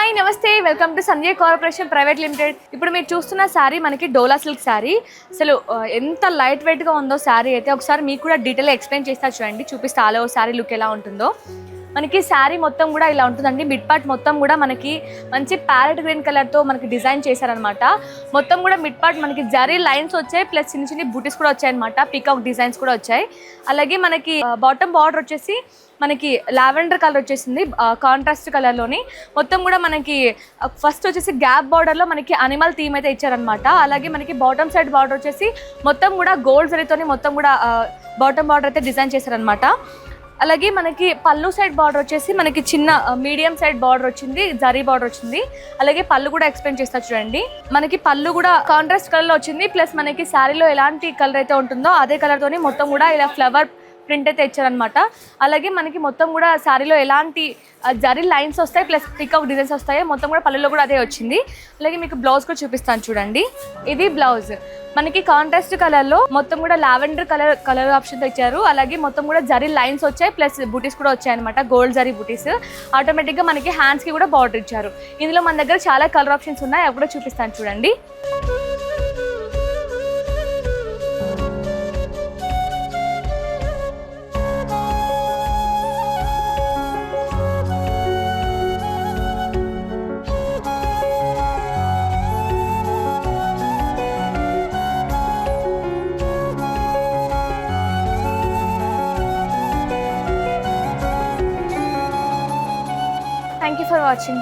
Hi నమస్తే, welcome to Sanjay corporation private limited. ఇప్పుడు మీరు చూస్తున్న శారీ మనకి డోలా సిల్క్ శారీ. అసలు ఎంత లైట్ వెయిట్గా ఉందో శారీ అయితే ఒకసారి మీకు కూడా డీటెయిల్గా ఎక్స్ప్లెయిన్ చేస్తా చూడండి. చూపిస్తే ఆలో శారీ లుక్ ఎలా ఉంటుందో. మనకి శారీ మొత్తం కూడా ఇలా ఉంటుందండి. మిడ్ పార్ట్ మొత్తం కూడా మనకి మంచి ప్యారెట్ గ్రీన్ కలర్తో మనకి డిజైన్ చేశారనమాట. మొత్తం కూడా మిడ్ పార్ట్ మనకి జరీ లైన్స్ వచ్చాయి, ప్లస్ చిన్న చిన్న బూటీస్ కూడా వచ్చాయి అనమాట. పీకాక్ డిజైన్స్ కూడా వచ్చాయి. అలాగే మనకి బాటమ్ బార్డర్ వచ్చేసి మనకి లావెండర్ కలర్ వచ్చేసింది, కాంట్రాస్ట్ కలర్లోని. మొత్తం కూడా మనకి ఫస్ట్ వచ్చేసి గ్యాప్ బార్డర్లో మనకి అనిమల్ థీమ్ అయితే ఇచ్చారనమాట. అలాగే మనకి బాటమ్ సైడ్ బార్డర్ వచ్చేసి మొత్తం కూడా గోల్డ్ జరీతోని మొత్తం కూడా బాటమ్ బార్డర్ అయితే డిజైన్ చేశారనమాట. అలాగే మనకి పళ్ళు సైడ్ బార్డర్ వచ్చేసి మనకి చిన్న మీడియం సైడ్ బార్డర్ వచ్చింది, జరీ బార్డర్ వచ్చింది. అలాగే పళ్ళు కూడా ఎక్స్ప్లెయిన్ చేస్తా చూడండి. మనకి పళ్ళు కూడా కాంట్రాస్ట్ కలర్లో వచ్చింది, ప్లస్ మనకి శారీలో ఎలాంటి కలర్ అయితే ఉంటుందో అదే కలర్తోని మొత్తం కూడా ఇలా ఫ్లవర్ ప్రింట్ అయితే ఇచ్చారనమాట. అలాగే మనకి మొత్తం కూడా శారీలో ఎలాంటి జరీ లైన్స్ వస్తాయి, ప్లస్ పికాక్ డిజైన్స్ వస్తాయి. మొత్తం కూడా పళ్ళులో కూడా అదే వచ్చింది. అలాగే మీకు బ్లౌజ్ కూడా చూపిస్తాను చూడండి. ఇది బ్లౌజ్ మనకి కాంట్రాస్ట్ కలర్లో మొత్తం కూడా లావెండర్ కలర్ ఆప్షన్తో ఇచ్చారు. అలాగే మొత్తం కూడా జరీ లైన్స్ వచ్చాయి, ప్లస్ బూటీస్ కూడా వచ్చాయి అనమాట. గోల్డ్ జరీ బూటీస్. ఆటోమేటిక్గా మనకి హ్యాండ్స్కి కూడా బార్డర్ ఇచ్చారు. ఇందులో మన దగ్గర చాలా కలర్ ఆప్షన్స్ ఉన్నాయి, అవి కూడా చూపిస్తాను చూడండి. Thank you for watching.